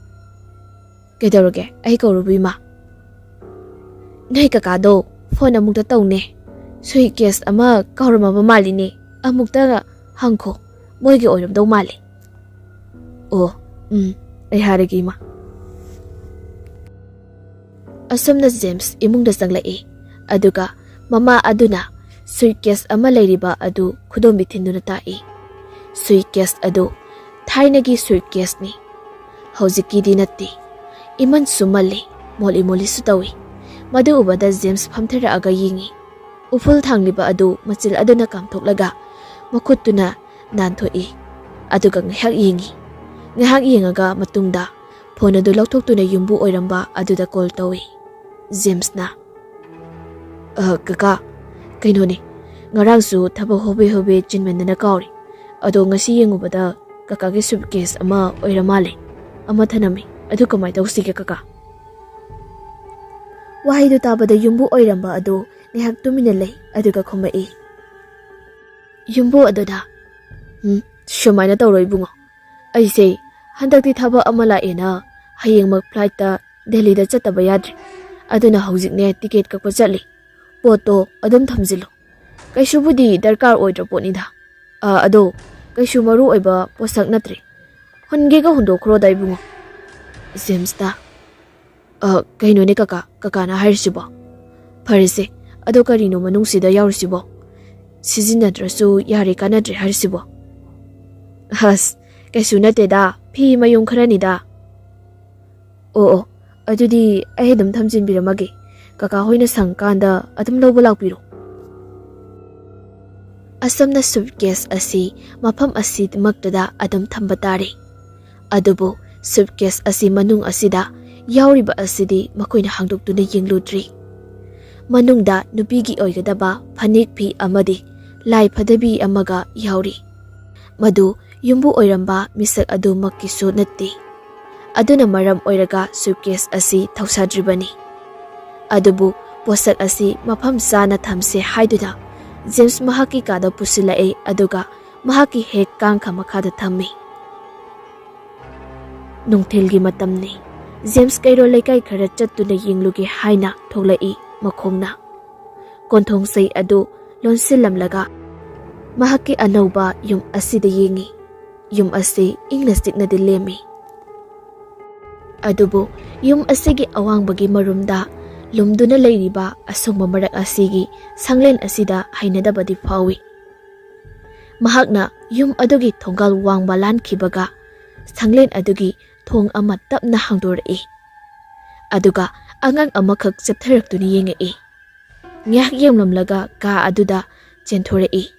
Kedoroge ai kauro bima. Nai kakado phone amukta tawne. Sui case ama kaurama mali ne. Amukta hangko moige oiram daw mali. Oh, ai harigi ma. Asomna James imungda sanglai. Aduga mama aduna suitcase ama leiriba adu khudombi thinduna tai. Suitcase adu thainagi suitcase ni. Hojiki dinatti. Iman sumali moli sutawi. Madu ubada James phamthera aga yingi. Uful thangliba adu machil aduna kamthoklaga makhutuna nanthoi. Aduga ngahak yingi. Ngahak yengaga matungda phone adu lauthoktuna yumbu oiramba aduda call tawi. James na. Kaka kaino ni ngarang su thaba hobe chinmendana kauri. Ado ngasi yengubada kaka ge suitcase ama oiramale. Ama thanami adu kamai tawsige kaka. Wahidu tabada yumbu oiramba adu ngahak tumina lei aduga khomai. Yumbu aduda. Shumaina tawroi bungo. Aise handakti thaba amala ena hayengmak flight ta Delhi da chataba yadri. Aduna hojikne ticket kakpa chatli. Poto adum thamjilo. Kaisubudi darkar oidra potnida. Ado kaisu maru oiba posak natri. Honge ga hundo khro dai bungo. James ta. Kaino ne kaka na hairsibo. Parise ado karino manungsida yaursibo. Sizinadrasu yari kanadri hairsibo. Has kaisu nateda phi mayung kharanida. Oh adudi ai dum thamjin biramage. Kaka hoina sangkanda adum lawba lakpiro. Asamna suitcase asi mafam asi maktada adum thamba tare. Adubo suitcase asi manung asida yauriba asidi makoina hangdoktuna yengludri. Manungda nupigi oigadaba phanik phi amadi lai phadabi amaga yauri. Madu yumbu oiramba misak adu makkisu natti. Aduna maram oiraga suitcase asi thausadribani. Adubu posak asi mafam sana thamse haiduna James mahaki kada pusilae aduga mahaki hek kangkha makhada thammi. Nungthilgi matamni James kairo lekai khara chattuna yinglugi haina thoglai makhongna. Konthong sei adu lonsilamlaga mahaki anauba yum asida yingi. Yum asi inglastik na dilemi. Adubu yum asigi awangbagi marumda lumduna leiriba asongba marak asigi sanglen asida hainadabadi phawi. Mahakna yum adugi thongal wangba lankibaga sanglen adugi thong ama tapna hangdorai. Aduga angang amakhak cheptharaktuni yengai. Ngyak yemlamlaga ka aduda chenthorei.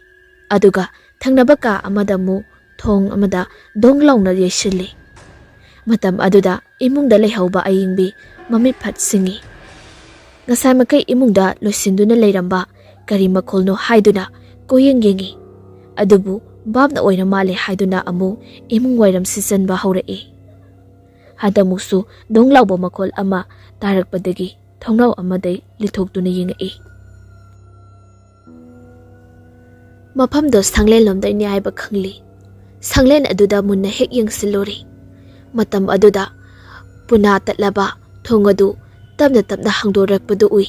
Aduga thangnaba ka amada mu thong amada donglauna yesili. Matam aduda imungda lehauba ayingbi mamit phat singi. Ngasai makai imungda loisinduna leiramba kari makholno haiduna koyeng yengi. Adubu babna oina male haiduna amu imung wairam sisanba haurai. Hadamusu donglauba makhol ama tarakpadagi thongnau amadai lithoktuna yengai. Mafamdo sanglen lomda ni haiba khangli. Sanglen aduda munna hek yengsilori. Matam aduda puna tatlaba thongadu tabna hangdorakpadu ui.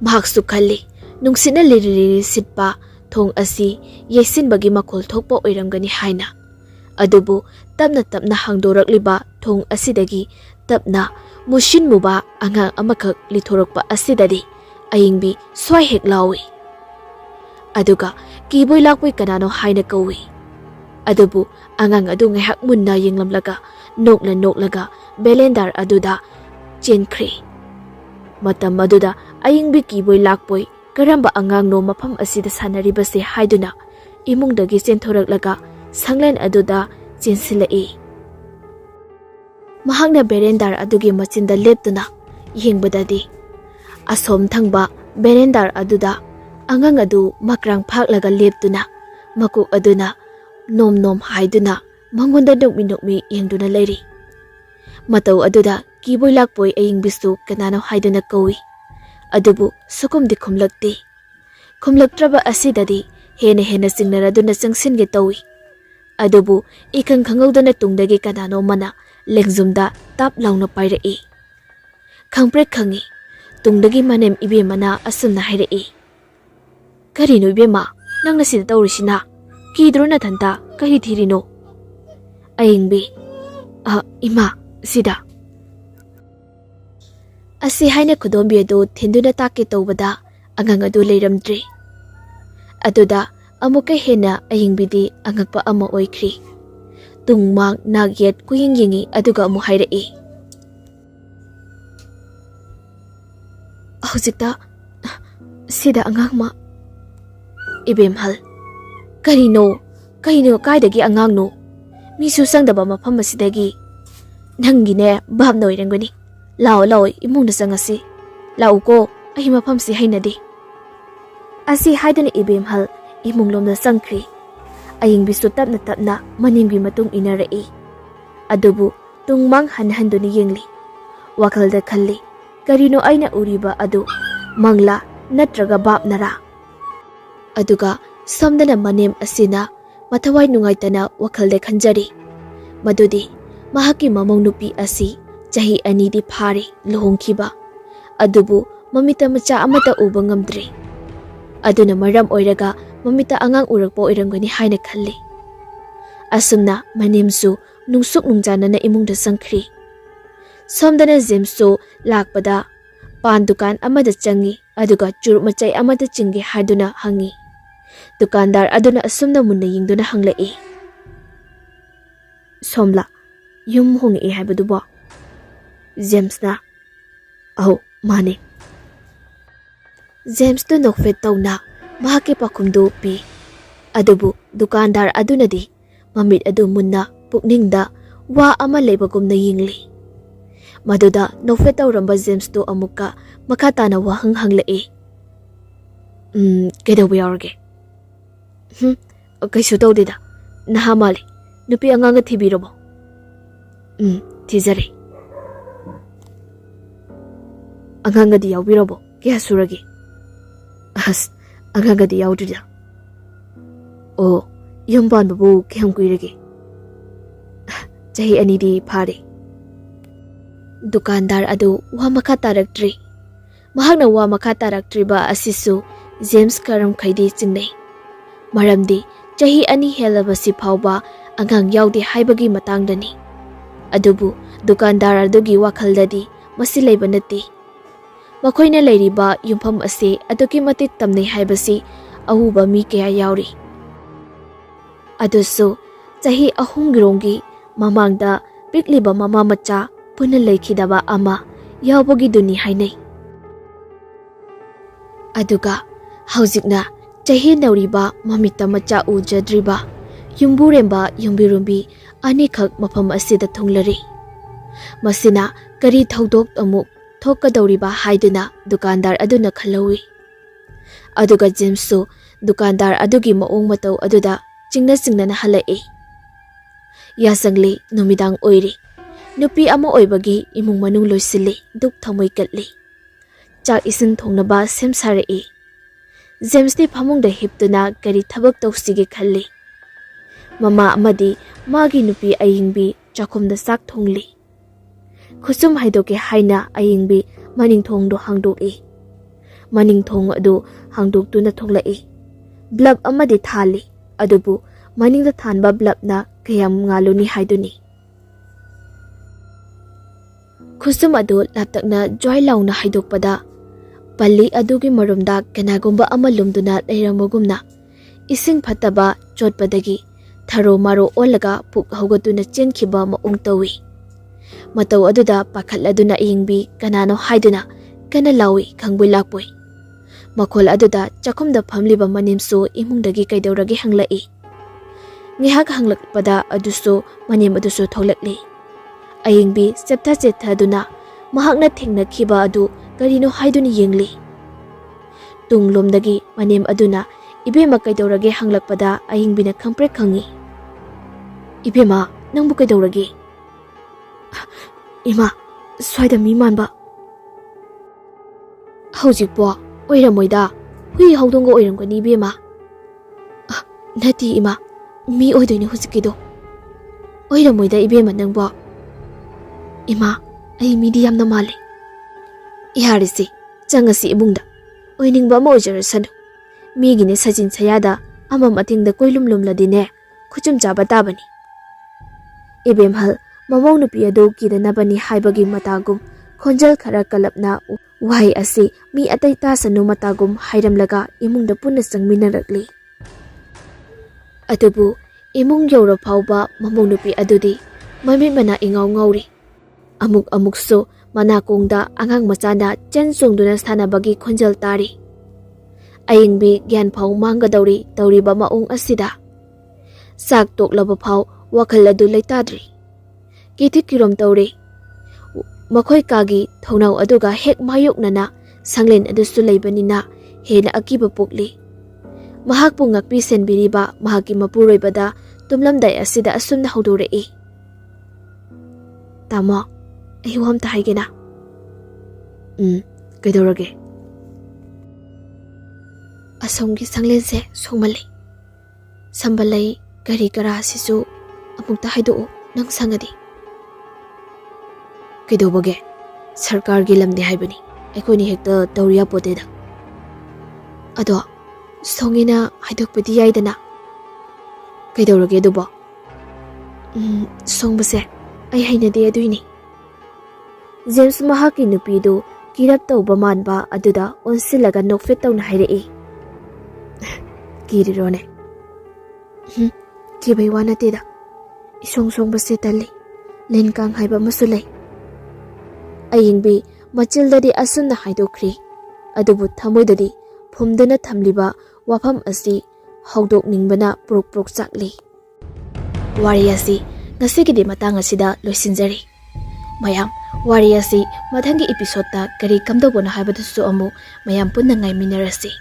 Mahaksu khalli nungsina liriri sitpa thong asi yesinbagi makhol thokpa oiramgani haina. Adubu tabna hangdorakliba thong asidagi tabna mushin muba angang amakhak lithorakpa asidadi ayingbi swai hek lawi. Aduga kiboy lakpoi kanano haina kawi. Adubu angang adu ngahak munna yenglamlaga noklaga belendar aduda chenkri. Matam aduda ayingbi kiboy lakpoi karamba angang no mafam asida sanaribase haiduna imungdagi chenthoraglaga sanglen aduda chensilai. Mahakna berendar adugi machinda leptuna yengbadadi asom thangba berendar aduda angang adu makrang phaklaga leptuna makuk aduna nom haiduna mangonda nokmi yengduna leiri. Matau aduda kiboi lakpoi ayingbisu kanano haiduna kawi adubu sukumdi khumlakti khumlaktraba asidadi hena singnaraduna changsinge tawi adubu ikang khangawdana tungdagi kanano mana lengjumda tap launa pairei khangpre khangi tungdagi manem ibe mana asumna hairei karino ibe ma nangna sida tawrisina kidrona thanta kahi thirino ayingbi ima sida asi haina khudombi adu thinduna take tawbada angang adu leiramdri aduda amuka hena ayingbidi angakpa ama oikhri tungmang nagyet kuyingyingi aduga amu hairei hojikta sida angangma ibemhal karino kaidagi angangno misu sangdaba mafam asidagi nangine bab noirangani lao imungna sangasi lau ko ahi mafam si hainadi asi haidana ibemhal imunglomna sangkhri ayingbisu tapna maningbi matung inarei adubu tungmang hanhanduni yengli wakhalda khalli karino aina uriba adu mangla natraga babnara aduga samdana manem asina mathawai nungaitana wakhalda khanjari madudi mahaki mamong nupi asi chahi anidi phari lohongkhiba adubu mamita macha amata uba ngamdre aduna maram oiraga mamita angang urakpo oirangani haina khalli asumna manemsu nungsuk nungjanana imungda sangkhri somdana jemsu lakpada pan dukan amada changi aduga chur machai amada chinge haduna hangi dukandar aduna asumna munna yingduna hanglai somla yum hongi haibaduba James na mane James to nokfet tawna mahaki pakumdu pi adubu dukandar adunadi mamit adu munna pukningda wa ama lebagumna yingli maduda nokfet tawramba James to amuka makatana wa hanglai kedawi yarge kaisu tawdida nahamali nupi anganga thibirobo thizare angangadi yawbirobo kya suragi angangadi yawdida yumban babu kyam kuirage chahi anidi phare dukandar adu wa makha taraktri mahakna wa makha taraktri ba asisu James karam khaidi chingnei maramdi chahi ani helabasi phawba angang yawdi haibagi matangdani adubu dukandar adugi wakhaldadi masi leiba nati makoina leiriba yumpham ase aduki matik tamnei haibasi ahuba mi kaya yauri adusu chahi ahumgirongi mamangda pikliba mama macha puna leikhidaba ama yawbagi duni hainei aduga haujikna chahi nauriba mamita macha ujadriba yumburemba yumbirumbi anikhak mafam asida thunglari masina kari thodok amuk thokadawriba haiduna dukandar aduna khalawi aduga Jamesu dukandar adugi maong mataw aduda chingnana halai yasangli numidang oiri nupi ama oibagi imung manung loisili duk thamoi katli chak ising thongnaba semsarei James ni phamungda hiptuna kari thabak tawsige khalli mama amadi magi nupi ayingbi chakhumda sak thongli khusum haidoke haina ayingbi maning thongdo hangdoki maning thong adu hangdoktuna thonglai blab amadi thali adubu maningda thanba blab na kayam ngaluni haiduni khusum adu laptakna joy launa haidokpada palli adugi marumda kanagumba ama lumduna leiramogumna ising phataba chotpadagi tharo maro olaga puk hogatuna chenkhiba maung tawi mataw aduda pakhaladuna ingbi kanano haiduna kana lawi khangbui lakpoi makhol aduda chakhumda phamliba manimsu imungdagi kaidawragi hanglai ngihak hanglakpada adusu manim adusu tholakli ayingbi cheptha chethaduna mahakna thengnakhiba adu karino haiduni yengli tunglomdagi manim aduna ibema kaidawrage hanglakpada ayingbina khangpre khangi ibema nangbu kaidawrage ima Swaida mi manba. Hojikpo oiramoida hui haudongo oiramgani bema. Nati ima mi oidoini hujikido. Oiramoida ibema nangbo. Ima ai midi yamna male. Iharisi changasi ibungda. Oiningba ma ojarasanu. Migine sajin sayada ama matingda koilumlumladine khuchum chaba tabani. Ibemhal mamau nupi adu kidanabani haibagi matagum khonjal khara kalapna wahai asi mi atai tasanu matagum hairamlaga imungda punna changminarakli. Atubu imung yawra phawba mamau nupi adudi mami mana ingau ngauri. Amuk so manakongda angang machana chen sungduna sanabagi khonjal tari. Ayingbi gyan phaw mangadauri tauriba maung asida. Sak toklaba phaw wakhal adu leitadri. Kithi kirom tauri. Makhoi kagi thonau aduga hek mayoknana sanglen adusu leibanina hena akiba pokli. Mahak pu ngakpi senbiriba mahaki mapuroibada tumlamdai asida asumna hodorei. Tamo ai wam ta haigena. Kaidorage. Asomgi sanglense songmalai. Sambalai gari gara sisu amukta haido nang sangadi. Kaidobage sarkargi lamde haibani aikoni hekta tawriya poteda. Ado songina haidokpadi yaidana. Kaidorage dubo. Songbase ai hainade aduini. James mahaki nupidu kirap tawba manba aduda onsilaga nokfit tawna hairei. Kirirone. Kibai wana teda. Isong base tali. Lenkang haiba masulay. Ayingbi machildadi asunna haidokri. Adubu thamoydadi phumdana thamliba wafam asi haudok ningbana prok chakli. Wari asi ngasigidi matang asida loisinjari. Mayam wari asi mathangi episode ta kari kamdobona haibadusu amu mayam punna ngai minarasi.